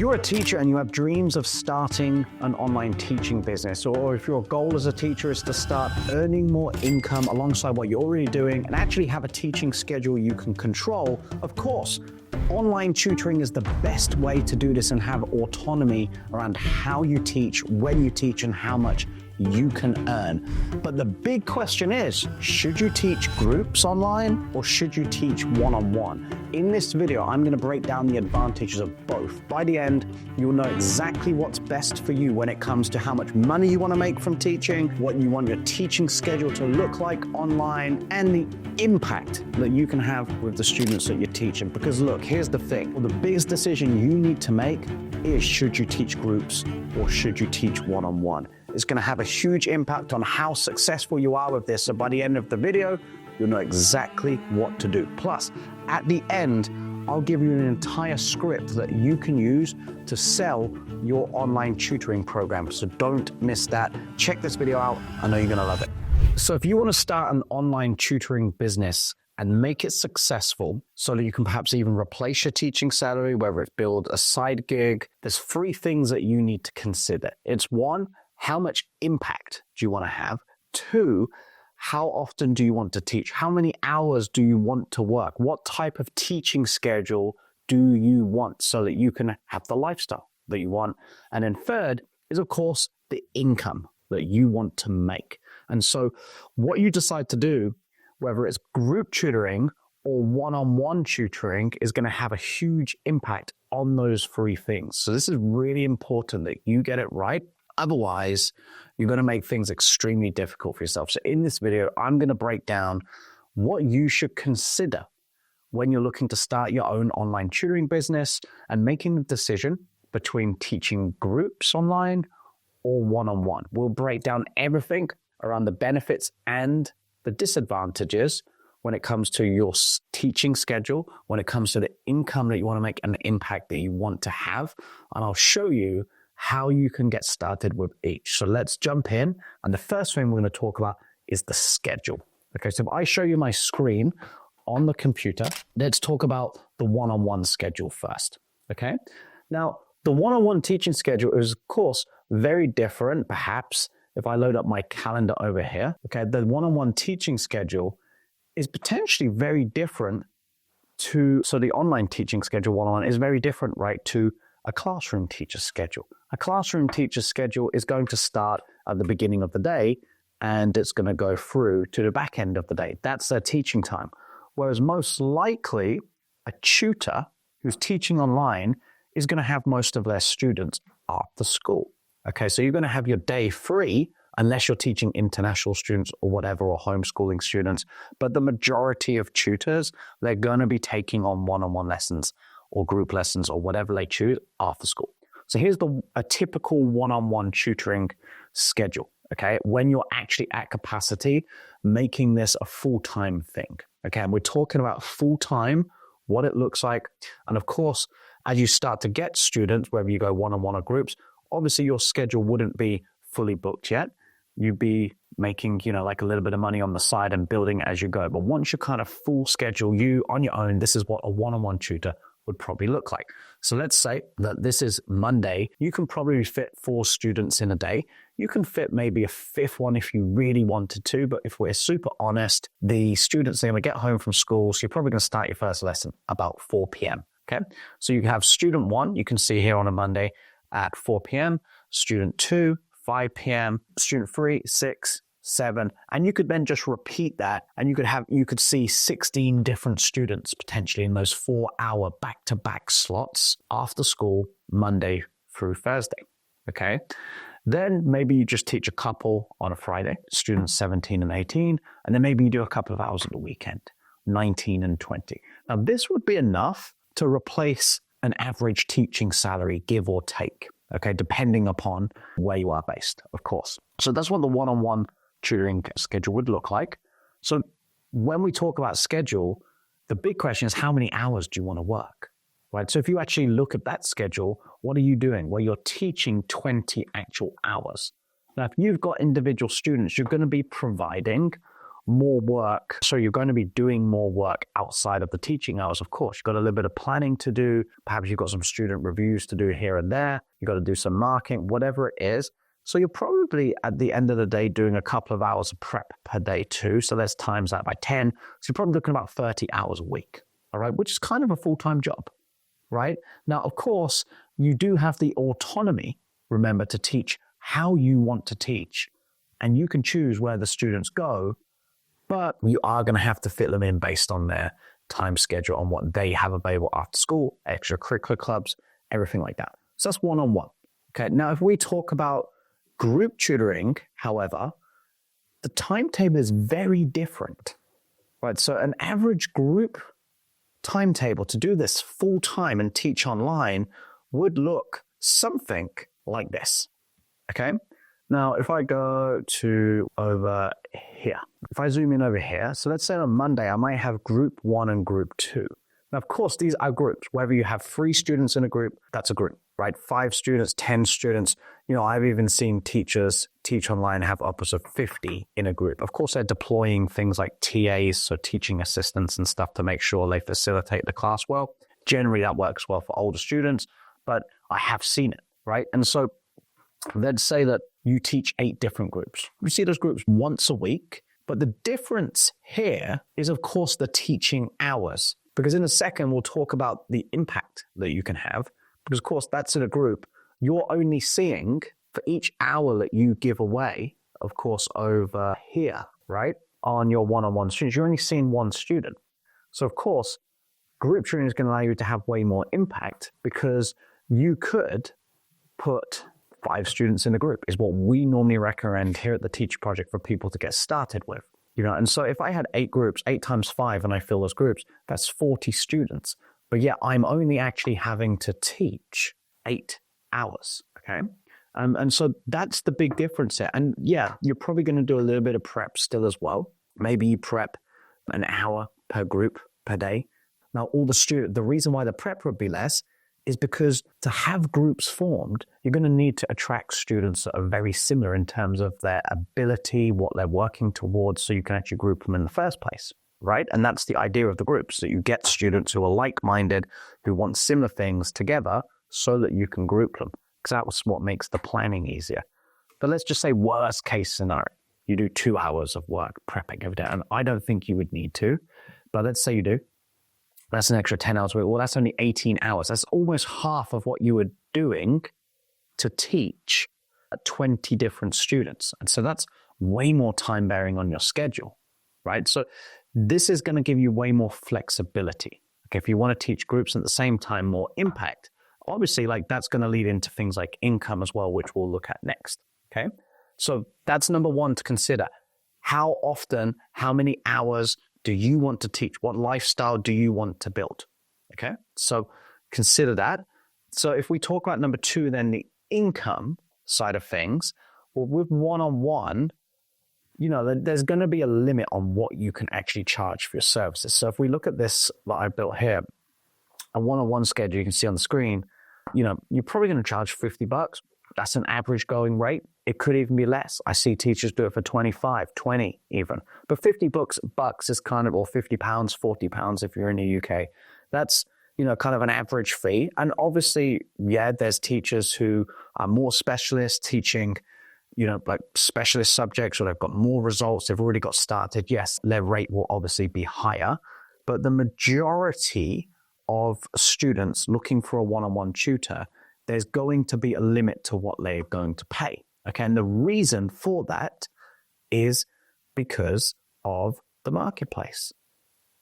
you're a teacher and you have dreams of starting an online teaching business, or if your goal as a teacher is to start earning more income alongside what you're already doing and actually have a teaching schedule you can control, of course, online tutoring is the best way to do this and have autonomy around how you teach, when you teach, and how much you can earn. But the big question is, should you teach groups online or should you teach one-on-one? In this video, I'm going to break down the advantages of both. By the end, you'll know exactly what's best for you when it comes to how much money you want to make from teaching, what you want your teaching schedule to look like online, and the impact that you can have with the students that you're teaching. Because look, here's the thing. Well, the biggest decision you need to make is, should you teach groups or should you teach one-on-one? It's going to have a huge impact on how successful you are with this. So by the end of the video, you'll know exactly what to do. Plus, at the end, I'll give you an entire script that you can use to sell your online tutoring program. So don't miss that. Check this video out. I know you're going to love it. So if you want to start an online tutoring business and make it successful so that you can perhaps even replace your teaching salary, whether it's build a side gig, there's 3 things that you need to consider. It's 1, how much impact do you want to have? 2, how often do you want to teach? How many hours do you want to work? What type of teaching schedule do you want so that you can have the lifestyle that you want? And then 3rd is, of course, the income that you want to make. And so what you decide to do, whether it's group tutoring or one-on-one tutoring, is going to have a huge impact on those 3 things. So this is really important that you get it right. Otherwise, you're going to make things extremely difficult for yourself. So in this video, I'm going to break down what you should consider when you're looking to start your own online tutoring business and making the decision between teaching groups online or one-on-one. We'll break down everything around the benefits and the disadvantages when it comes to your teaching schedule, when it comes to the income that you want to make and the impact that you want to have. And I'll show you how you can get started with each. So let's jump in. And the first thing we're going to talk about is the schedule. Okay, so if I show you my screen on the computer, let's talk about the one-on-one schedule first. Okay, now the one-on-one teaching schedule is, of course, very different. Perhaps if I load up my calendar over here, okay, the one-on-one teaching schedule is potentially very different so the online teaching schedule one-on-one is very different, right, to a classroom teacher schedule. A classroom teacher schedule is going to start at the beginning of the day and it's going to go through to the back end of the day. That's their teaching time. Whereas most likely a tutor who's teaching online is going to have most of their students after school. Okay, so you're going to have your day free unless you're teaching international students or whatever, or homeschooling students. But the majority of tutors, they're going to be taking on one-on-one lessons or group lessons or whatever they choose after school. So here's a typical one-on-one tutoring schedule, okay? When you're actually at capacity, making this a full-time thing, okay? And we're talking about full-time, what it looks like. And of course, as you start to get students, whether you go one-on-one or groups, obviously your schedule wouldn't be fully booked yet. You'd be making, like a little bit of money on the side and building as you go. But once you're kind of full schedule, you on your own, this is what a one-on-one tutor would probably look like. So let's say that this is Monday. You can probably fit 4 students in a day. You can fit maybe a 5th one if you really wanted to, but if we're super honest, the students are going to get home from school, so you're probably going to start your first lesson about 4 p.m. Okay, so you have student 1, you can see here on a Monday at 4 p.m., student 2, 5 p.m., student 3, 6, 7, and you could then just repeat that, and you could see 16 different students potentially in those 4-hour back-to-back slots after school, Monday through Thursday. Okay, then maybe you just teach a couple on a Friday, students 17 and 18, and then maybe you do a couple of hours on the weekend, 19 and 20. Now this would be enough to replace an average teaching salary, give or take, okay, depending upon where you are based, of course. So that's what the one-on-one tutoring schedule would look like. So when we talk about schedule, the big question is, how many hours do you want to work, right? So if you actually look at that schedule, what are you doing? Well, you're teaching 20 actual hours. Now, if you've got individual students, you're going to be providing more work. So you're going to be doing more work outside of the teaching hours, of course. You've got a little bit of planning to do. Perhaps you've got some student reviews to do here and there. You've got to do some marking, whatever it is. So you're probably, at the end of the day, doing a couple of hours of prep per day too. So let's times that by 10. So you're probably looking at about 30 hours a week, all right, which is kind of a full-time job, right? Now, of course, you do have the autonomy, remember, to teach how you want to teach. And you can choose where the students go, but you are going to have to fit them in based on their time schedule, on what they have available after school, extracurricular clubs, everything like that. So that's one-on-one. Okay, now if we talk about group tutoring, however, the timetable is very different, right? So an average group timetable to do this full-time and teach online would look something like this, okay? Now, if I go to over here, if I zoom in over here, so let's say on Monday, I might have group 1 and group 2. Now, of course, these are groups. Whether you have 3 students in a group, that's a group, right? 5 students, 10 students. You know, I've even seen teachers teach online have upwards of 50 in a group. Of course, they're deploying things like TAs, so teaching assistants and stuff, to make sure they facilitate the class well. Generally, that works well for older students, but I have seen it, right? And so let's say that you teach 8 different groups. You see those groups once a week, but the difference here is, of course, the teaching hours. Because in a second, we'll talk about the impact that you can have. Because, of course, that's in a group. You're only seeing, for each hour that you give away, of course, over here, right, on your one-on-one students, you're only seeing 1 student. So, of course, group tutoring is going to allow you to have way more impact, because you could put 5 students in a group is what we normally recommend here at the Teacher Project for people to get started with. You know, and so if I had 8 groups, 8 times 5, and I fill those groups, that's 40 students. But yeah, I'm only actually having to teach 8 hours, okay? And so that's the big difference there. And yeah, you're probably going to do a little bit of prep still as well. Maybe you prep an hour per group per day. Now, the reason why the prep would be less is because to have groups formed, you're going to need to attract students that are very similar in terms of their ability, what they're working towards, so you can actually group them in the first place, right? And that's the idea of the groups, that you get students who are like-minded, who want similar things together, so that you can group them, because that's what makes the planning easier. But let's just say worst case scenario, you do 2 hours of work prepping every day, and I don't think you would need to, but let's say you do. That's an extra 10 hours a week. Well, that's only 18 hours. That's almost half of what you were doing to teach 20 different students. And so that's way more time bearing on your schedule, right? So this is going to give you way more flexibility. Okay, if you want to teach groups at the same time, more impact, obviously, like, that's going to lead into things like income as well, which we'll look at next. Okay, so that's number 1 to consider. How often, how many hours do you want to teach? What lifestyle do you want to build? Okay, so consider that. So if we talk about number 2, then the income side of things, well, with one-on-one, you know, there's going to be a limit on what you can actually charge for your services. So if we look at this that I built here, a one-on-one schedule, you can see on the screen, you know, you're probably going to charge $50. That's an average going rate. It could even be less. I see teachers do it for 25, 20 even. But $50 is kind of, or £50, £40 if you're in the UK. That's, you know, kind of an average fee. And obviously, yeah, there's teachers who are more specialists teaching, you know, like specialist subjects, or they've got more results, they've already got started. Yes, their rate will obviously be higher. But the majority of students looking for a one-on-one tutor, there's going to be a limit to what they're going to pay. Okay, and the reason for that is because of the marketplace,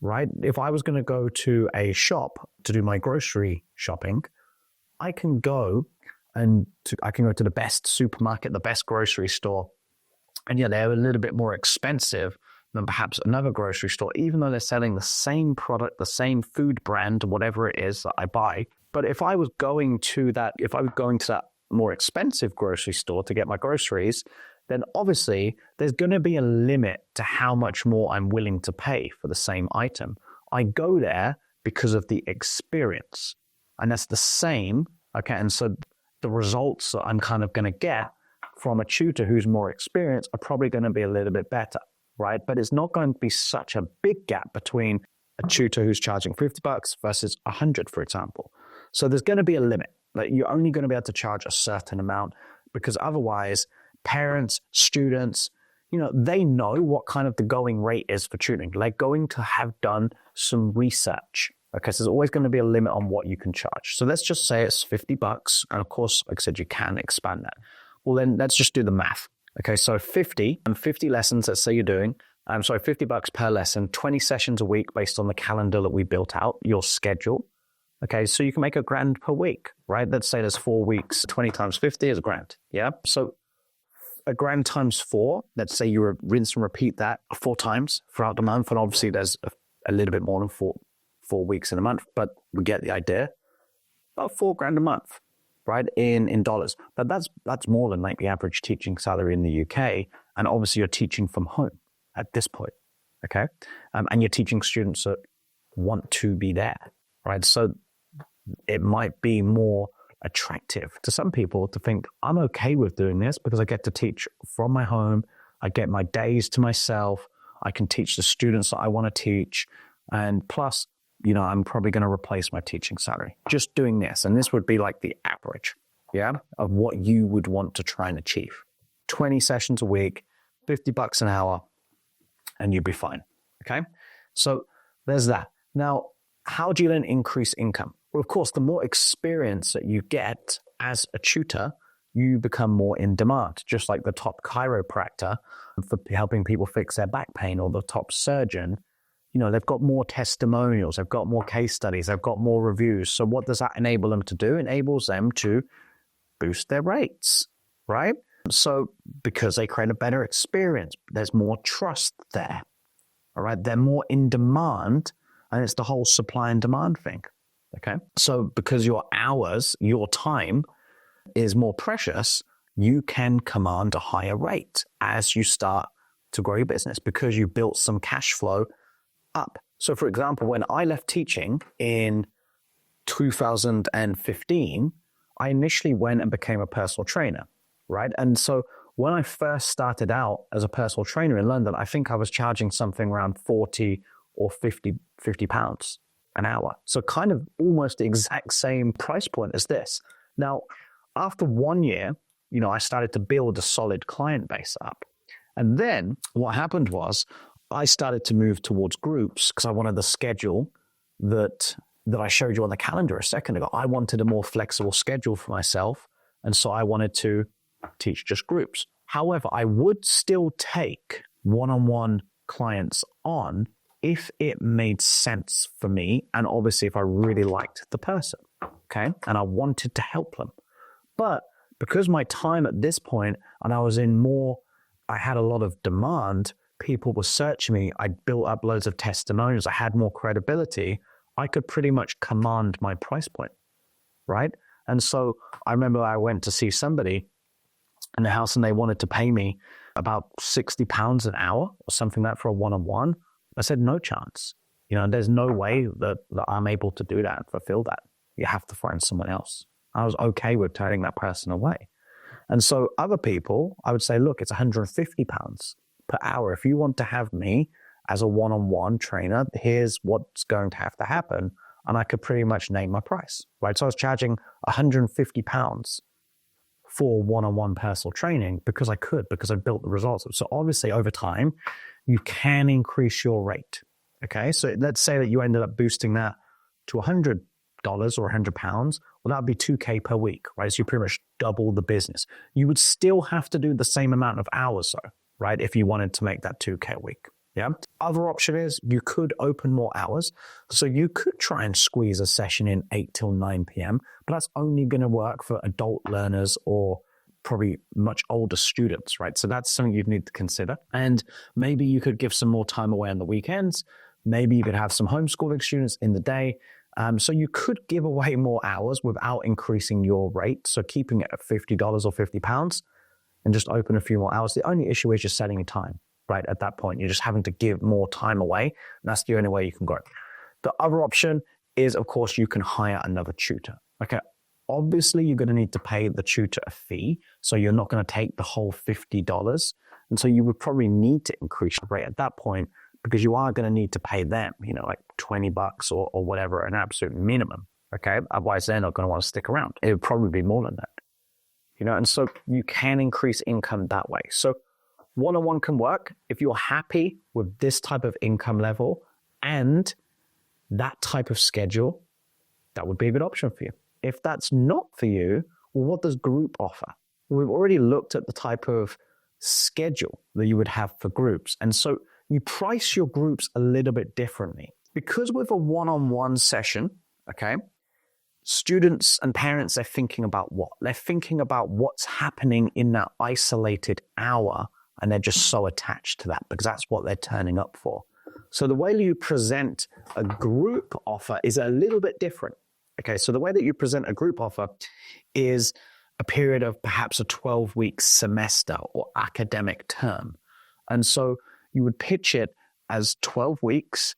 right? If I was going to go to a shop to do my grocery shopping, I can go to the best supermarket, the best grocery store, and yeah, they're a little bit more expensive than perhaps another grocery store, even though they're selling the same product, the same food brand, whatever it is that I buy. But if I was going to that more expensive grocery store to get my groceries, then obviously there's going to be a limit to how much more I'm willing to pay for the same item. I go there because of the experience, and that's the same. Okay, and so the results that I'm kind of going to get from a tutor who's more experienced are probably going to be a little bit better. right? But it's not going to be such a big gap between a tutor who's charging $50 versus 100, for example. So there's going to be a limit. Like, you're only going to be able to charge a certain amount, because otherwise parents, students, they know what kind of the going rate is for tutoring. They're going to have done some research. Okay, so there's always going to be a limit on what you can charge. So let's just say it's $50. And of course, like I said, you can expand that. Well, then let's just do the math. Okay, so 50 lessons, let's say you're doing, $50 per lesson, 20 sessions a week based on the calendar that we built out, your schedule. Okay, so you can make $1,000 per week, right? Let's say there's 4 weeks, 20 times 50 is $1,000. Yeah, so $1,000 times 4, let's say you rinse and repeat that 4 times throughout the month. And obviously there's a little bit more than four weeks in a month, but we get the idea. About $4,000 a month, right? In dollars. But that's more than like the average teaching salary in the UK. And obviously you're teaching from home at this point, okay? And you're teaching students that want to be there, right? So it might be more attractive to some people to think, I'm okay with doing this because I get to teach from my home. I get my days to myself. I can teach the students that I want to teach. And plus, I'm probably going to replace my teaching salary just doing this. And this would be like the average, yeah, of what you would want to try and achieve. 20 sessions a week, $50 an hour, and you'd be fine, okay? So there's that. Now, how do you then increase income? Well, of course, the more experience that you get as a tutor, you become more in demand, just like the top chiropractor for helping people fix their back pain, or the top surgeon. They've got more testimonials, they've got more case studies, they've got more reviews. So what does that enable them to do? It enables them to boost their rates, right? So because they create a better experience, there's more trust there, all right? They're more in demand, and it's the whole supply and demand thing, okay? So because your hours, your time is more precious, you can command a higher rate as you start to grow your business because you built some cash flow up. So for example, when I left teaching in 2015, I initially went and became a personal trainer, right? And so when I first started out as a personal trainer in London, I think I was charging something around 40 or 50 pounds an hour. So kind of almost the exact same price point as this. Now, after 1 year, I started to build a solid client base up. And then what happened was I started to move towards groups because I wanted the schedule that I showed you on the calendar a second ago. I wanted a more flexible schedule for myself. And so I wanted to teach just groups. However, I would still take one-on-one clients on if it made sense for me. And obviously if I really liked the person, okay? And I wanted to help them. But because my time at this point, and I had a lot of demand, people were searching me, I built up loads of testimonials, I had more credibility, I could pretty much command my price point, right? And so I remember I went to see somebody in the house and they wanted to pay me about £60 an hour or something like that for a one-on-one. I said, no chance. There's no way that I'm able to do that and fulfill that. You have to find someone else. I was okay with turning that person away. And so other people, I would say, look, it's £150 per hour. If you want to have me as a one-on-one trainer, here's what's going to have to happen. And I could pretty much name my price, right? So I was charging £150 for one-on-one personal training because I built the results. So obviously over time, you can increase your rate, okay? So let's say that you ended up boosting that to $100 or £100, well, that would be $2,000 per week, right? So you pretty much double the business. You would still have to do the same amount of hours though, right? If you wanted to make that $2,000 a week, yeah? Other option is you could open more hours. So you could try and squeeze a session in 8 till 9 p.m., but that's only going to work for adult learners or probably much older students, right? So that's something you'd need to consider. And maybe you could give some more time away on the weekends. Maybe you could have some homeschooling students in the day. So you could give away more hours without increasing your rate. So keeping it at $50 or £50 and just open a few more hours. The only issue is just setting your time, right? At that point, you're just having to give more time away. And that's the only way you can grow. The other option is, of course, you can hire another tutor. Okay. Obviously, you're going to need to pay the tutor a fee. So you're not going to take the whole $50 And so you would probably need to increase your rate at that point because you are going to need to pay them, like $20 or whatever, an absolute minimum. Okay. Otherwise, they're not going to want to stick around. It would probably be more than that. And so you can increase income that way. So one-on-one can work if you're happy with this type of income level and that type of schedule. That would be a good option for you. If that's not for you, well, what does group offer? We've already looked at the type of schedule that you would have for groups. And so you price your groups a little bit differently. Because with a one-on-one session, okay, students and parents are thinking about what? They're thinking about what's happening in that isolated hour, and they're just so attached to that because that's what they're turning up for. So the way you present a group offer is a little bit different. Okay, so the way that you present a group offer is a period of perhaps a 12-week semester or academic term. And so you would pitch it as 12 weeks.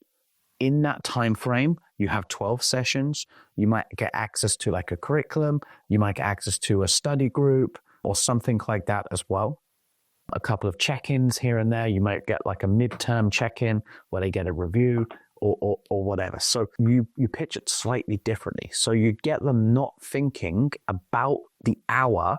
In that time frame, you have 12 sessions. You might get access to like a curriculum. You might get access to a study group or something like that as well. A couple of check-ins here and there. You might get like a midterm check-in where they get a review or whatever. So you pitch it slightly differently. So you get them not thinking about the hour,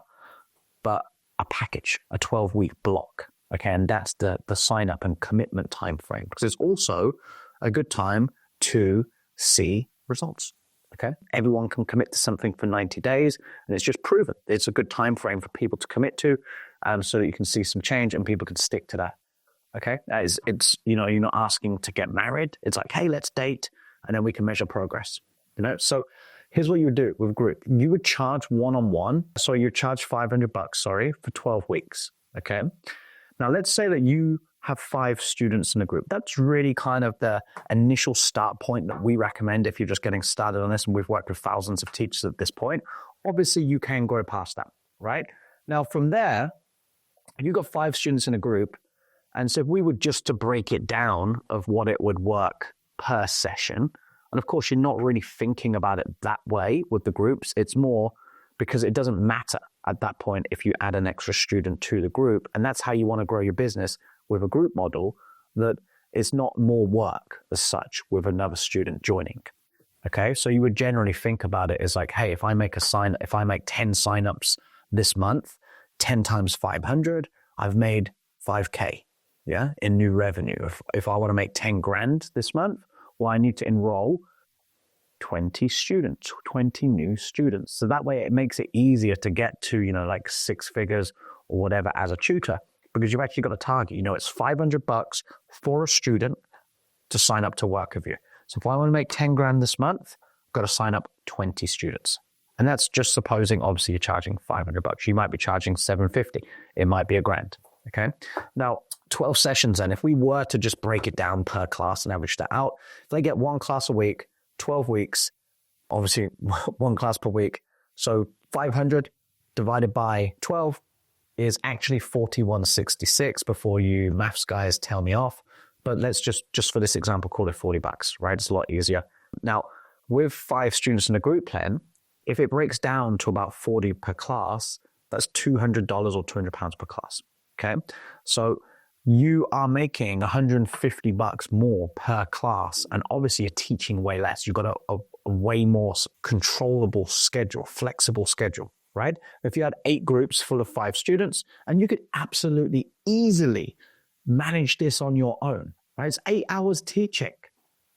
but a package, a 12-week block. Okay, and that's the sign up and commitment time frame, because it's also a good time to see results. Okay, everyone can commit to something for 90 days, and it's just proven. It's a good time frame for people to commit to, so that you can see some change and people can stick to that. Okay, you're not asking to get married. It's like, hey, let's date, and then we can measure progress. So here's what you would do with group. You would charge one-on-one. So you charge $500, for 12 weeks. Okay. Now let's say that you have 5 students in a group. That's really kind of the initial start point that we recommend if you're just getting started on this, and we've worked with thousands of teachers at this point. Obviously, you can grow past that, right? Now, from there, you got 5 students in a group, and so if we were just to break it down of what it would work per session, and of course, you're not really thinking about it that way with the groups. It's more because it doesn't matter at that point if you add an extra student to the group, and that's how you want to grow your business with a group model, that it's not more work as such with another student joining. Okay, so you would generally think about it as like, hey, if I make 10 signups this month, 10 times 500, I've made 5K, in new revenue. If I want to make 10 grand this month, well, I need to enroll 20 students, 20 new students. So that way it makes it easier to get to, like 6 figures or whatever as a tutor, because you've actually got a target. It's $500 for a student to sign up to work with you. So if I want to make 10 grand this month, I've got to sign up 20 students. And that's just supposing, obviously, you're charging $500. You might be charging $750. It might be $1,000. Okay. Now, 12 sessions then, if we were to just break it down per class and average that out, if they get 1 class a week, 12 weeks, obviously 1 class per week. So 500 divided by 12 is actually 4166 before you maths guys tell me off. But let's just for this example, call it $40, right? It's a lot easier. Now, with 5 students in a group plan, if it breaks down to about 40 per class, that's $200 or £200 per class. Okay. So you are making $150 more per class, and obviously you're teaching way less. You've got a way more controllable schedule, flexible schedule, right? If you had 8 groups full of 5 students, and you could absolutely easily manage this on your own, right? It's 8 hours teaching,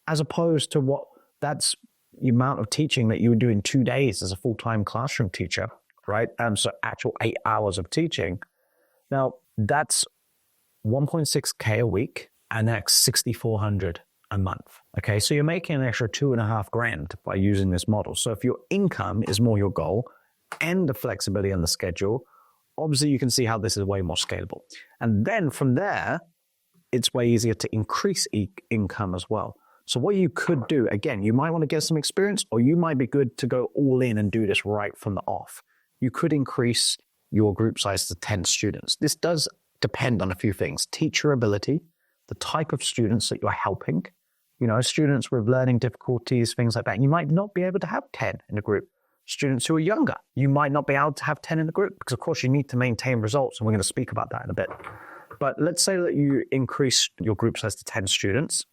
as opposed to that's the amount of teaching that you would do in 2 days as a full-time classroom teacher, right? So actual 8 hours of teaching. Now, that's 1.6K a week, and that's $6,400 a month. Okay, so you're making an extra $2.5 grand by using this model. So if your income is more your goal and the flexibility on the schedule, obviously you can see how this is way more scalable. And then from there, it's way easier to increase income as well. So what you could do, again, you might want to get some experience, or you might be good to go all in and do this right from the off. You could increase your group size to 10 students. This does depend on a few things: teacher ability, the type of students that you're helping, students with learning difficulties, things like that. You might not be able to have 10 in a group. Students who are younger, you might not be able to have 10 in the group, because of course you need to maintain results, and we're going to speak about that in a bit. But let's say that you increase your group size to 10 students.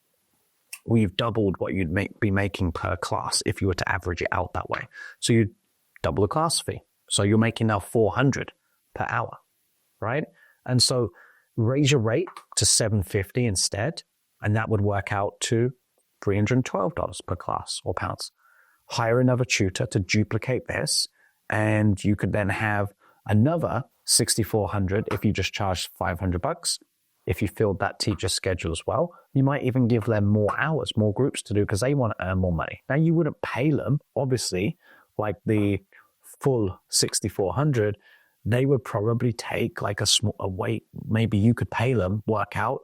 Well, you've doubled what you'd be making per class if you were to average it out that way. So you double the class fee. So you're making now $400 per hour, right? And so raise your rate to $750 instead, and that would work out to $312 per class or pounds. Hire another tutor to duplicate this, and you could then have another $6,400 if you just charge $500. If you filled that teacher's schedule as well, you might even give them more hours, more groups to do because they want to earn more money. Now, you wouldn't pay them, obviously, like the full $6,400. They would probably take like a weight. Maybe you could pay them, work out,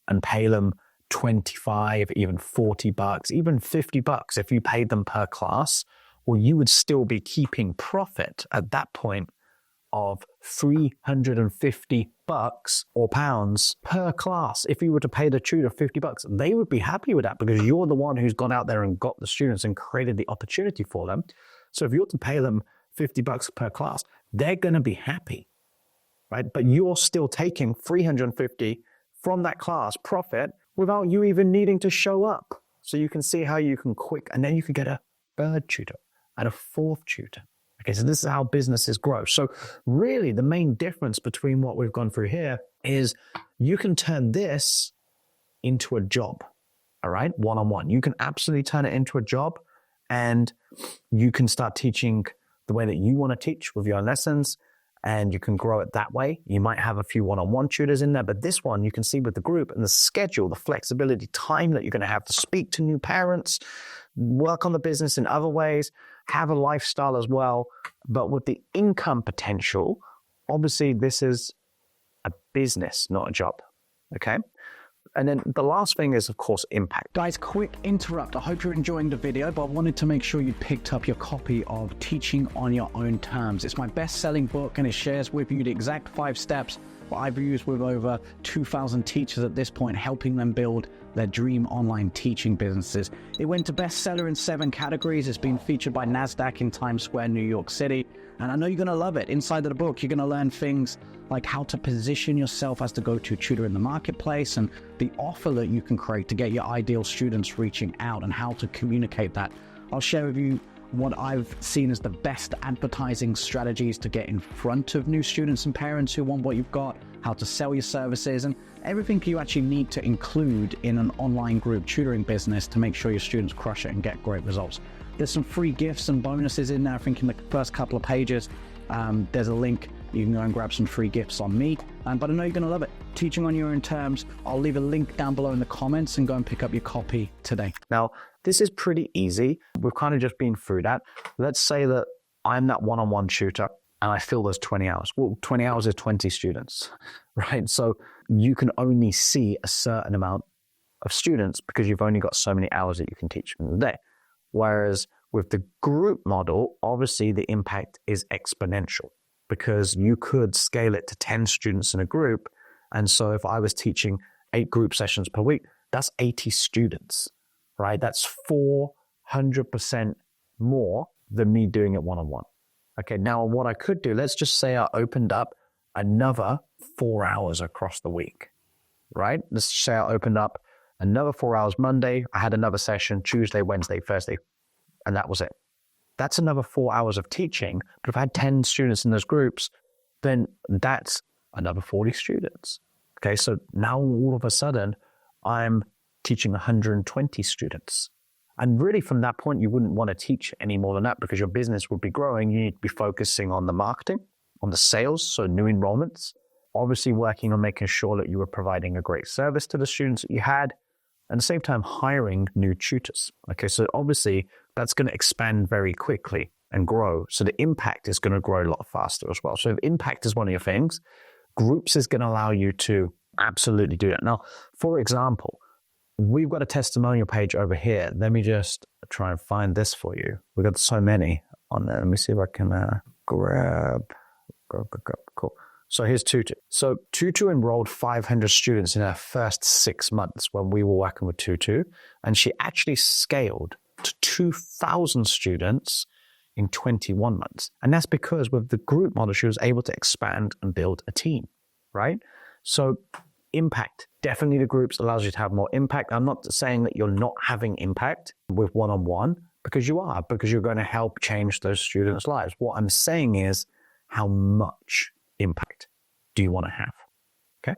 and pay them $25, even $40, even $50 if you paid them per class. Well, you would still be keeping profit at that point of $350 or pounds per class. If you were to pay the tutor $50, they would be happy with that because you're the one who's gone out there and got the students and created the opportunity for them. So if you were to pay them $50 per class, they're going to be happy, right? But you're still taking $350 from that class profit without you even needing to show up. So you can see how you can and then you can get a third tutor and a fourth tutor. Okay, so this is how businesses grow. So really the main difference between what we've gone through here is you can turn this into a job, all right? One-on-one. You can absolutely turn it into a job, and you can start teaching the way that you want to teach with your own lessons, and you can grow it that way. You might have a few one-on-one tutors in there, but this one you can see with the group and the schedule, the flexibility, time that you're going to have to speak to new parents, work on the business in other ways, have a lifestyle as well. But with the income potential, obviously this is a business, not a job, okay? And then the last thing is, of course, impact. Guys, quick interrupt. I hope you're enjoying the video, but I wanted to make sure you picked up your copy of Teaching on Your Own Terms. It's my best-selling book, and it shares with you the exact 5 steps that I've used with over 2,000 teachers at this point, helping them build their dream online teaching businesses. It went to bestseller in 7 categories. It's been featured by NASDAQ in Times Square, New York City. And I know you're going to love it. Inside of the book, you're going to learn things like how to position yourself as the go-to tutor in the marketplace and the offer that you can create to get your ideal students reaching out and how to communicate that. I'll share with you what I've seen as the best advertising strategies to get in front of new students and parents who want what you've got, how to sell your services, and everything you actually need to include in an online group tutoring business to make sure your students crush it and get great results. There's some free gifts and bonuses in there. I think in the first couple of pages, there's a link. You can go and grab some free gifts on me, but I know you're going to love it. Teaching on Your Own Terms. I'll leave a link down below in the comments and go and pick up your copy today. Now, this is pretty easy. We've kind of just been through that. Let's say that I'm that one-on-one tutor and I fill those 20 hours. Well, 20 hours is 20 students, right? So you can only see a certain amount of students because you've only got so many hours that you can teach in the day. Whereas with the group model, obviously the impact is exponential because you could scale it to 10 students in a group. And so if I was teaching 8 group sessions per week, that's 80 students, right? That's 400% more than me doing it one-on-one. Okay, now what I could do, let's just say I opened up another 4 hours across the week, right? Let's say I opened up another 4 hours Monday. I had another session Tuesday, Wednesday, Thursday, and that was it. That's another 4 hours of teaching. But if I had 10 students in those groups, then that's another 40 students. Okay, so now all of a sudden, I'm teaching 120 students. And really from that point, you wouldn't want to teach any more than that because your business would be growing. You need to be focusing on the marketing, on the sales, so new enrollments, obviously working on making sure that you were providing a great service to the students that you had, and at the same time hiring new tutors. Okay, so obviously that's going to expand very quickly and grow. So the impact is going to grow a lot faster as well. So if impact is one of your things, groups is going to allow you to absolutely do that. Now, for example, we've got a testimonial page over here. Let me just try and find this for you. We've got so many on there. Let me see if I can grab. Cool. So here's Tutor. So Tutor enrolled 500 students in her first 6 months when we were working with Tutor, and she actually scaled to 2,000 students in 21 months. And that's because with the group model, she was able to expand and build a team, right? So impact, definitely the groups allows you to have more impact. I'm not saying that you're not having impact with one-on-one, because you are, because you're going to help change those students' lives. What I'm saying is, how much impact do you want to have? Okay.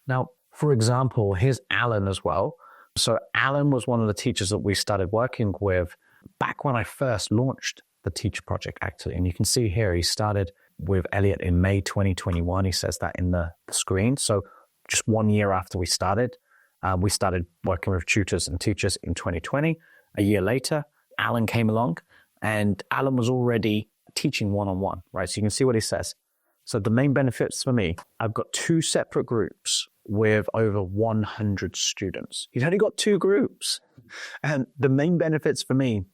Now, for example, here's Alan as well. So Alan was one of the teachers that we started working with back when I first launched the Teacher Project, actually. And you can see here, he started with Elliot in May 2021. He says that in the screen. So just 1 year after we started working with tutors and teachers in 2020. A year later, Alan came along, and Alan was already teaching one-on-one, right? So you can see what he says. So the main benefits for me, I've got 2 separate groups with over 100 students. He's only got 2 groups. And the main benefits for me,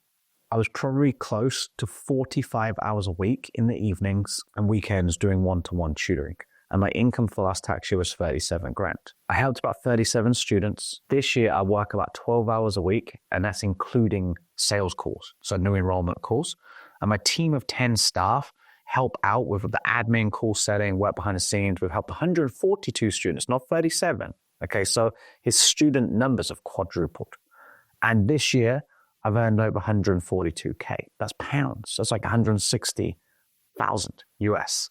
I was probably close to 45 hours a week in the evenings and weekends doing one-to-one tutoring. And my income for last tax year was 37 grand. I helped about 37 students. This year I work about 12 hours a week, and that's including sales calls, so new enrollment calls. And my team of 10 staff help out with the admin, call setting, work behind the scenes. We've helped 142 students, not 37. Okay, so his student numbers have quadrupled. And this year I've earned over 142K. That's pounds. That's like 160,000 US.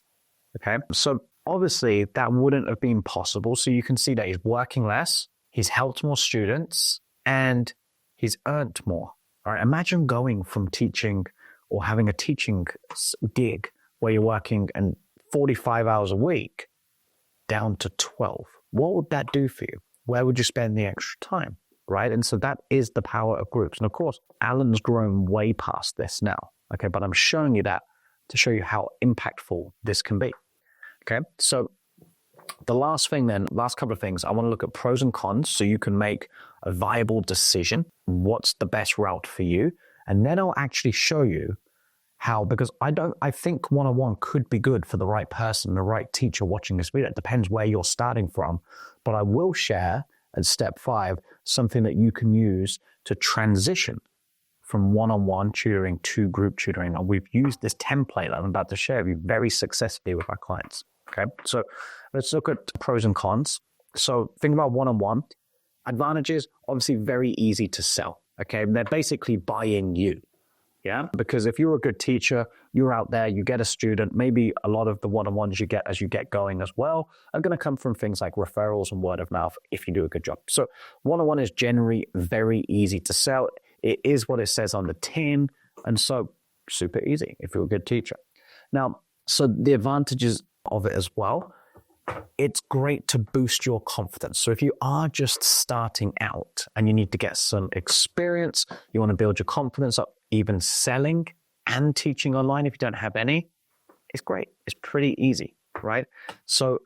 Okay, so obviously that wouldn't have been possible. So you can see that he's working less, he's helped more students, and he's earned more. All right, imagine going from teaching or having a teaching gig where you're working 45 hours a week down to 12. What would that do for you? Where would you spend the extra time, right? And so that is the power of groups. And of course, Alan's grown way past this now, okay? But I'm showing you that to show you how impactful this can be, okay? So the last thing then, last couple of things, I want to look at pros and cons so you can make a viable decision. What's the best route for you? And then I'll actually show you how, because I think one-on-one could be good for the right person, the right teacher watching this video. It depends where you're starting from. But I will share at step 5 something that you can use to transition from one-on-one tutoring to group tutoring. And we've used this template that I'm about to share with you very successfully with our clients. Okay, so let's look at pros and cons. So think about one-on-one. Advantages, obviously very easy to sell. Okay, they're basically buying you. Yeah, because if you're a good teacher, you're out there, you get a student, maybe a lot of the one-on-ones you get as you get going as well are going to come from things like referrals and word of mouth if you do a good job. So one-on-one is generally very easy to sell. It is what it says on the tin, and so super easy if you're a good teacher. Now, so the advantages of it as well, it's great to boost your confidence. So if you are just starting out and you need to get some experience, you want to build your confidence up, even selling and teaching online if you don't have any, it's great. It's pretty easy, right? So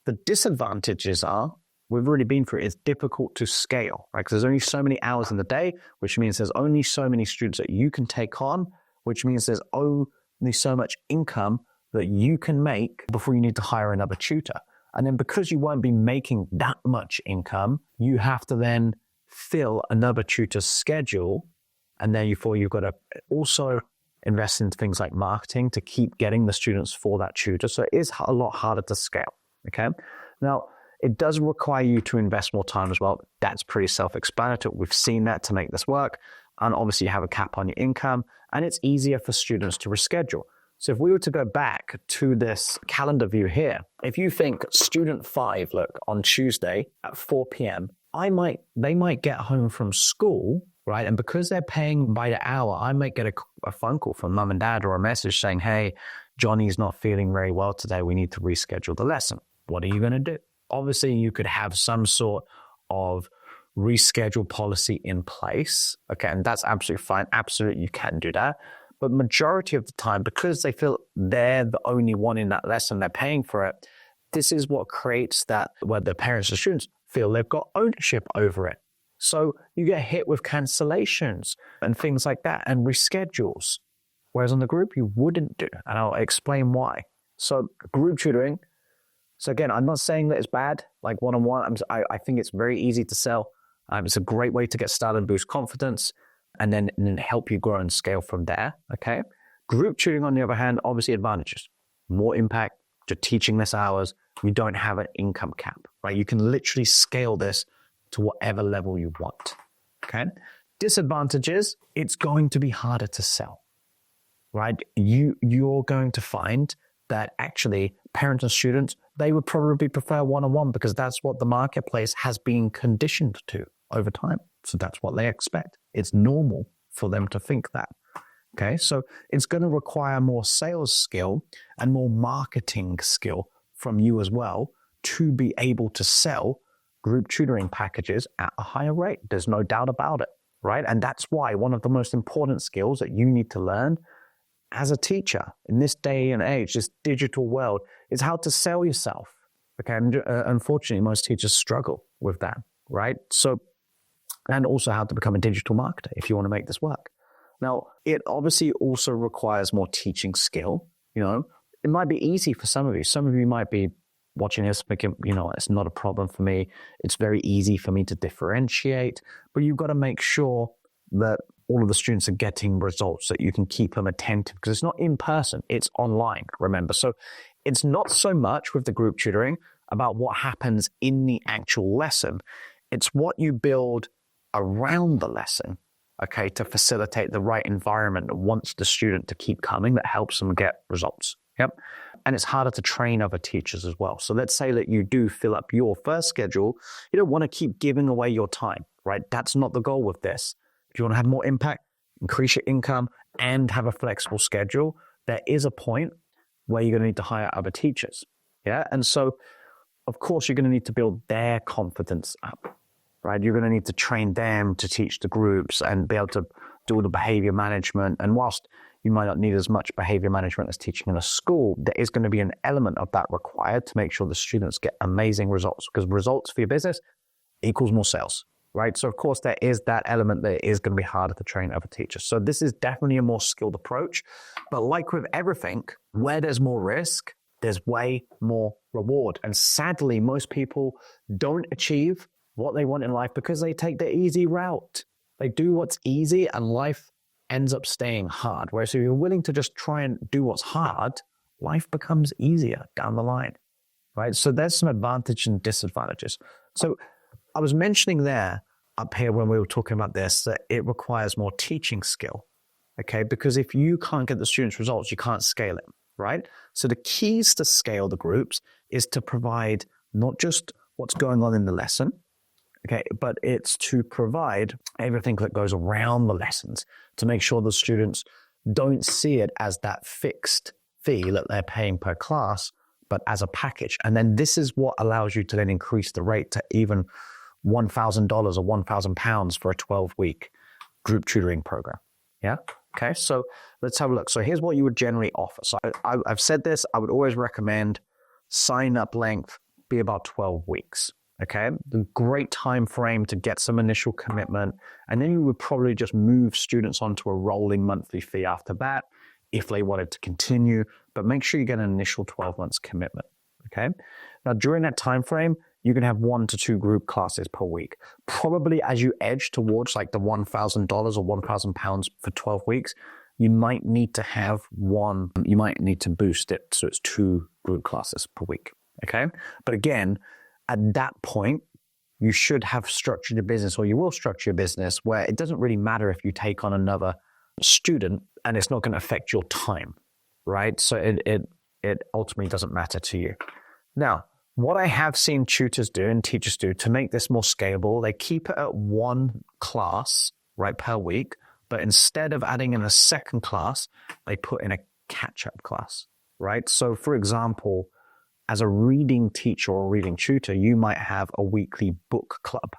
the disadvantages are, we've already been through it, it's difficult to scale, right? Because there's only so many hours in the day, which means there's only so many students that you can take on, which means there's only so much income that you can make before you need to hire another tutor. And then because you won't be making that much income, you have to then fill another tutor's schedule. And therefore you've got to also invest in things like marketing to keep getting the students for that tutor. So it is a lot harder to scale, okay? Now, it does require you to invest more time as well. That's pretty self-explanatory. We've seen that to make this work. And obviously you have a cap on your income, and it's easier for students to reschedule. So if we were to go back to this calendar view here, if you think student 5, look, on Tuesday at 4 p.m., they might get home from school, right? And because they're paying by the hour, I might get a phone call from mum and dad or a message saying, hey, Johnny's not feeling very well today. We need to reschedule the lesson. What are you going to do? Obviously, you could have some sort of reschedule policy in place. Okay, and that's absolutely fine. Absolutely, you can do that. But majority of the time, because they feel they're the only one in that lesson, they're paying for it, this is what creates that, where the parents and students feel they've got ownership over it. So you get hit with cancellations and things like that and reschedules. Whereas on the group, you wouldn't do. And I'll explain why. So group tutoring. So again, I'm not saying that it's bad, like one-on-one. I think it's very easy to sell. It's a great way to get started and boost confidence, and then help you grow and scale from there, okay? Group tutoring, on the other hand, obviously advantages. More impact, you're teaching less hours, you don't have an income cap, right? You can literally scale this to whatever level you want, okay? Disadvantages, it's going to be harder to sell, right? You're going to find that actually parents and students, they would probably prefer one-on-one because that's what the marketplace has been conditioned to over time. So that's what they expect. It's normal for them to think that. Okay, so it's going to require more sales skill and more marketing skill from you as well to be able to sell group tutoring packages at a higher rate. There's no doubt about it, right? And that's why one of the most important skills that you need to learn as a teacher in this day and age, this digital world, is how to sell yourself. Okay, and unfortunately, most teachers struggle with that, right? So, and also how to become a digital marketer if you want to make this work. Now, it obviously also requires more teaching skill. You know, it might be easy for some of you. Some of you might be watching this thinking, you know, it's not a problem for me. It's very easy for me to differentiate. But you've got to make sure that all of the students are getting results, that you can keep them attentive, because it's not in person, it's online, remember. So it's not so much with the group tutoring about what happens in the actual lesson. It's what you build around the lesson, okay, to facilitate the right environment that wants the student to keep coming, that helps them get results. Yep. And it's harder to train other teachers as well. So let's say that you do fill up your first schedule. You don't want to keep giving away your time, right? That's not the goal with this. If you want to have more impact, increase your income, and have a flexible schedule, there is a point where you're going to need to hire other teachers. Yeah. And so, of course, you're going to need to build their confidence up. Right? You're going to need to train them to teach the groups and be able to do all the behavior management. And whilst you might not need as much behavior management as teaching in a school, there is going to be an element of that required to make sure the students get amazing results, because results for your business equals more sales, right? So of course there is that element that is going to be harder to train other teachers. So this is definitely a more skilled approach. But like with everything, where there's more risk, there's way more reward. And sadly, most people don't achieve what they want in life because they take the easy route. They do what's easy and life ends up staying hard. Whereas if you're willing to just try and do what's hard, life becomes easier down the line, right? So there's some advantages and disadvantages. So I was mentioning there up here when we were talking about this, that it requires more teaching skill, okay? Because if you can't get the students' results, you can't scale it, right? So the keys to scale the groups is to provide not just what's going on in the lesson, okay, but it's to provide everything that goes around the lessons to make sure the students don't see it as that fixed fee that they're paying per class, but as a package. And then this is what allows you to then increase the rate to even $1,000 or £1,000 for a 12-week group tutoring program. Yeah. Okay. So let's have a look. So here's what you would generally offer. So I've said this, I would always recommend sign up length be about 12 weeks. Okay, the great time frame to get some initial commitment, and then you would probably just move students onto a rolling monthly fee after that if they wanted to continue, but make sure you get an initial 12 months commitment. Okay, now during that time frame, you can have 1 to 2 group classes per week. Probably as you edge towards like the $1,000 or £1,000 for 12 weeks, you might need to have you might need to boost it so it's 2 group classes per week. Okay, but again, at that point, you should have structured your business, or you will structure your business where it doesn't really matter if you take on another student and it's not going to affect your time, right? So it ultimately doesn't matter to you. Now, what I have seen tutors do and teachers do to make this more scalable, they keep it at 1 class, right, per week, but instead of adding in a second class, they put in a catch-up class, right? So for example, as a reading teacher or reading tutor, you might have a weekly book club.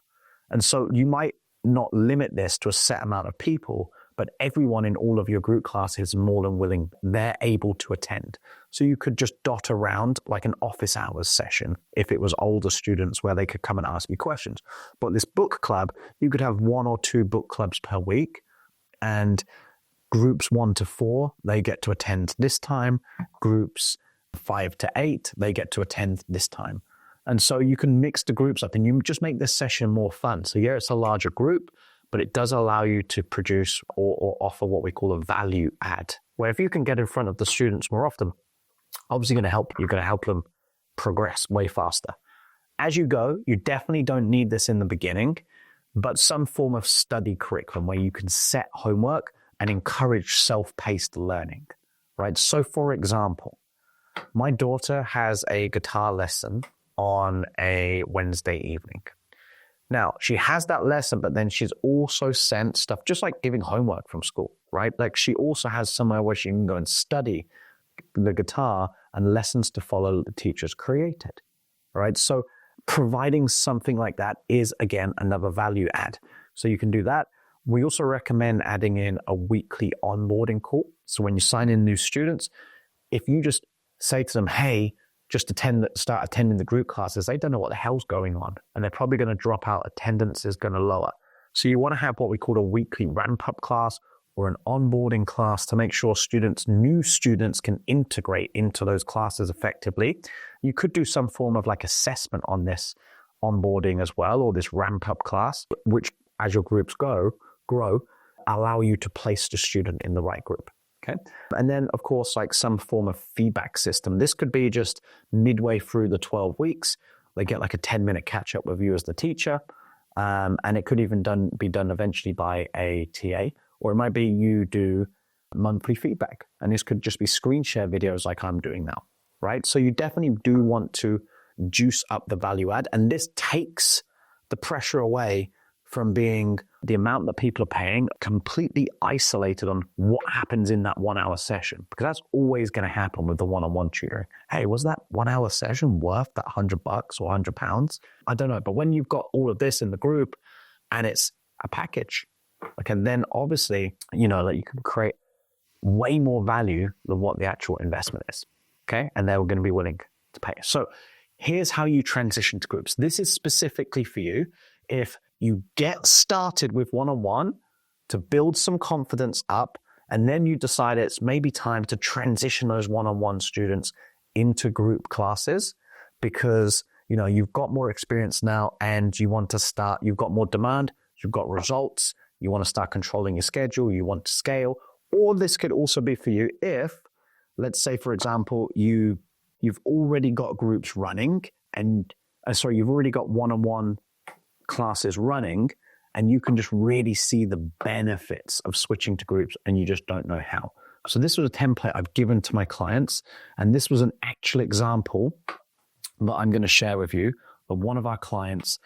And so you might not limit this to a set amount of people, but everyone in all of your group classes is more than willing, they're able to attend. So you could just dot around like an office hours session if it was older students where they could come and ask you questions. But this book club, you could have 1 or 2 book clubs per week, and groups 1 to 4, they get to attend this time. Groups 5 to 8, they get to attend this time. And so you can mix the groups up and you just make this session more fun. So yeah, it's a larger group, but it does allow you to produce or offer what we call a value add, where if you can get in front of the students more often, obviously you're going to help them progress way faster. As you go, you definitely don't need this in the beginning, but some form of study curriculum where you can set homework and encourage self-paced learning, right? So for example, my daughter has a guitar lesson on a Wednesday evening. Now, she has that lesson, but then she's also sent stuff, just like giving homework from school, right? Like she also has somewhere where she can go and study the guitar and lessons to follow the teachers created, right? So providing something like that is, again, another value add. So you can do that. We also recommend adding in a weekly onboarding call. So when you sign in new students, if you just say to them, hey, just start attending the group classes, they don't know what the hell's going on. And they're probably going to drop out. Attendance is going to lower. So you want to have what we call a weekly ramp-up class or an onboarding class to make sure new students can integrate into those classes effectively. You could do some form of like assessment on this onboarding as well, or this ramp-up class, which as your groups grow, allow you to place the student in the right group. Okay. And then, of course, like some form of feedback system. This could be just midway through the 12 weeks, they get like a 10-minute catch up with you as the teacher. And it could even be done eventually by a TA, or it might be you do monthly feedback. And this could just be screen share videos like I'm doing now, right? So you definitely do want to juice up the value add. And this takes the pressure away from being the amount that people are paying completely isolated on what happens in that 1 hour session, because that's always going to happen with the one-on-one tutoring. Hey, was that 1 hour session worth that $100 or £100? I don't know. But when you've got all of this in the group and it's a package, okay, then obviously, like you can create way more value than what the actual investment is. Okay. And they're going to be willing to pay. So here's how you transition to groups. This is specifically for you if you get started with one-on-one to build some confidence up, and then you decide it's maybe time to transition those one-on-one students into group classes because, you've got more experience now and you want to start, you've got more demand, you've got results, you want to start controlling your schedule, you want to scale. Or this could also be for you if, let's say, for example, you've already got groups running and, you've already got one-on-one classes running, and you can just really see the benefits of switching to groups and you just don't know how. So this was a template I've given to my clients, and this was an actual example that I'm going to share with you of one of our clients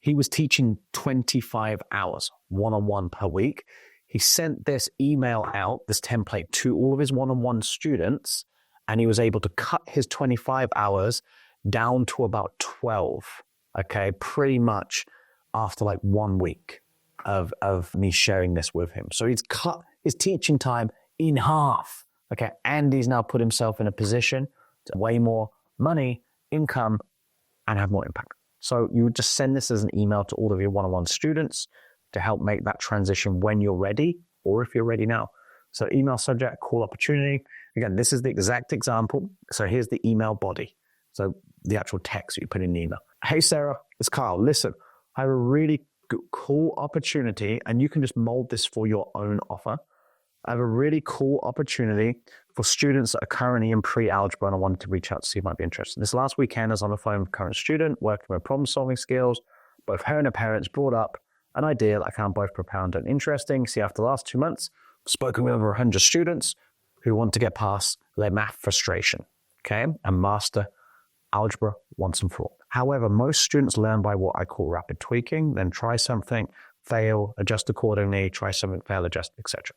he was teaching 25 hours one-on-one per week. He sent this email out, this template, to all of his one-on-one students, and he was able to cut his 25 hours down to about 12. Okay, pretty much after like 1 week of me sharing this with him. So he's cut his teaching time in half. Okay, and he's now put himself in a position to way more money, income, and have more impact. So you would just send this as an email to all of your one-on-one students to help make that transition when you're ready, or if you're ready now. So email subject, call opportunity. Again, this is the exact example. So here's the email body. So the actual text you put in the email. Hey, Sarah, it's Kyle. Listen, I have a really cool opportunity, and you can just mold this for your own offer. I have a really cool opportunity for students that are currently in pre-algebra, and I wanted to reach out to see if you might be interested. This last weekend, I was on the phone with a current student, working with problem-solving skills. Both her and her parents brought up an idea that I found both profound and interesting. See, after the last 2 months, I've spoken with over 100 students who want to get past their math frustration, okay, and master algebra once and for all. However, most students learn by what I call rapid tweaking, then try something, fail, adjust accordingly, try something, fail, adjust, etc.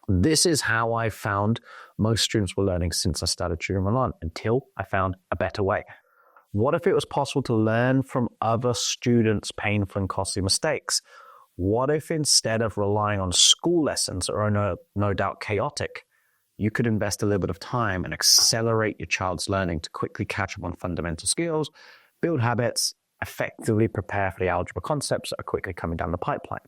This is how I found most students were learning since I started tutoring online, until I found a better way. What if it was possible to learn from other students' painful and costly mistakes? What if instead of relying on school lessons that are no doubt chaotic, you could invest a little bit of time and accelerate your child's learning to quickly catch up on fundamental skills, build habits, effectively prepare for the algebra concepts that are quickly coming down the pipeline.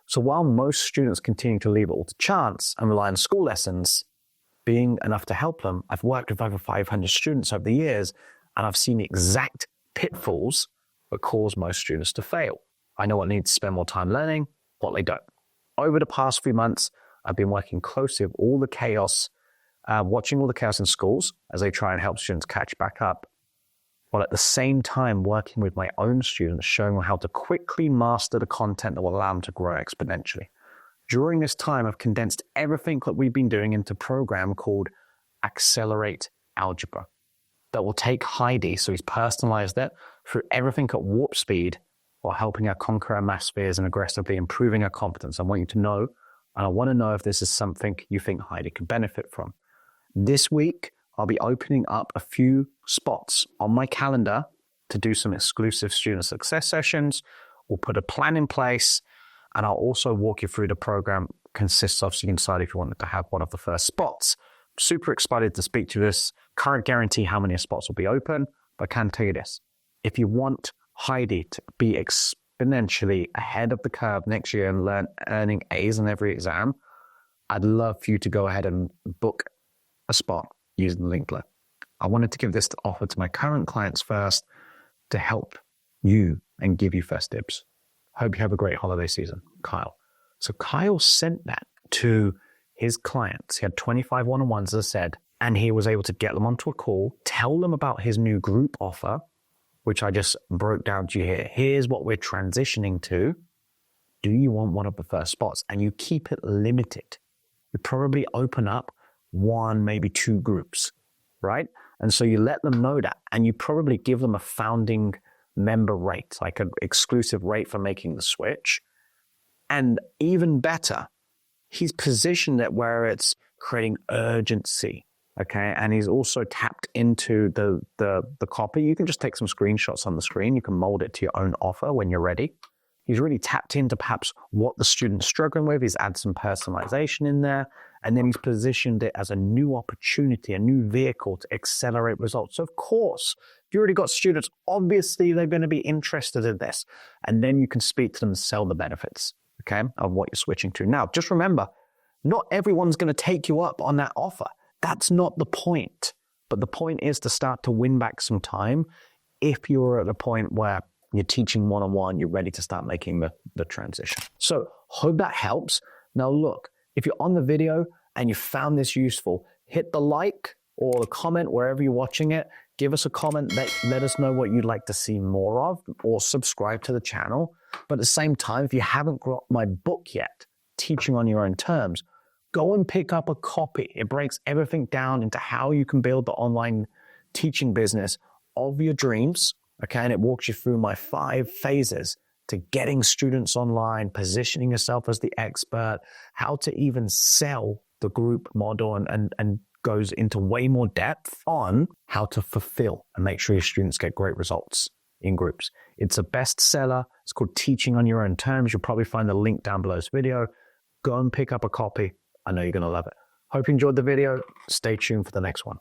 So while most students continue to leave it all to chance and rely on school lessons being enough to help them, I've worked with over 500 students over the years, and I've seen the exact pitfalls that cause most students to fail. I know what needs to spend more time learning, what they don't. Over the past few months, I've been working closely with all the chaos, watching all the chaos in schools as they try and help students catch back up while at the same time working with my own students, showing them how to quickly master the content that will allow them to grow exponentially. During this time, I've condensed everything that we've been doing into a program called Accelerate Algebra that will take Heidi, so he's personalized it, through everything at warp speed while helping her conquer her math fears and aggressively improving her competence. I want you to know, and I want to know if this is something you think Heidi could benefit from. This week, I'll be opening up a few spots on my calendar to do some exclusive student success sessions. We'll put a plan in place, and I'll also walk you through the program consists of, so you can decide if you wanted to have one of the first spots. Super excited to speak to you this. Can't guarantee how many spots will be open, but I can tell you this. If you want Heidi to be exponentially ahead of the curve next year and earning A's in every exam, I'd love for you to go ahead and book a spot using the link below. I wanted to give this offer to my current clients first to help you and give you first dibs. Hope you have a great holiday season, Kyle. So Kyle sent that to his clients. He had 25 one-on-ones, as I said, and he was able to get them onto a call, tell them about his new group offer, which I just broke down to you here. Here's what we're transitioning to. Do you want one of the first spots? And you keep it limited. You probably open up one, maybe two groups, right? And so you let them know that, and you probably give them a founding member rate, like an exclusive rate for making the switch. And even better, he's positioned it where it's creating urgency, okay? And he's also tapped into the copy. You can just take some screenshots on the screen. You can mold it to your own offer when you're ready. He's really tapped into perhaps what the student's struggling with. He's added some personalization in there. And then he's positioned it as a new opportunity, a new vehicle to accelerate results. So of course, if you already got students, obviously they're going to be interested in this. And then you can speak to them and sell the benefits, okay, of what you're switching to. Now, just remember, not everyone's going to take you up on that offer. That's not the point. But the point is to start to win back some time if you're at a point where you're teaching one-on-one, you're ready to start making the transition. So hope that helps. Now look, if you're on the video and you found this useful, hit the like or the comment wherever you're watching it. Give us a comment, let us know what you'd like to see more of, or subscribe to the channel. But at the same time, if you haven't got my book yet, Teaching on Your Own Terms, go and pick up a copy. It breaks everything down into how you can build the online teaching business of your dreams, okay? And it walks you through my 5 phases to getting students online, positioning yourself as the expert, how to even sell the group model, and goes into way more depth on how to fulfill and make sure your students get great results in groups. It's a bestseller. It's called Teaching on Your Own Terms. You'll probably find the link down below this video. Go and pick up a copy. I know you're going to love it. Hope you enjoyed the video. Stay tuned for the next one.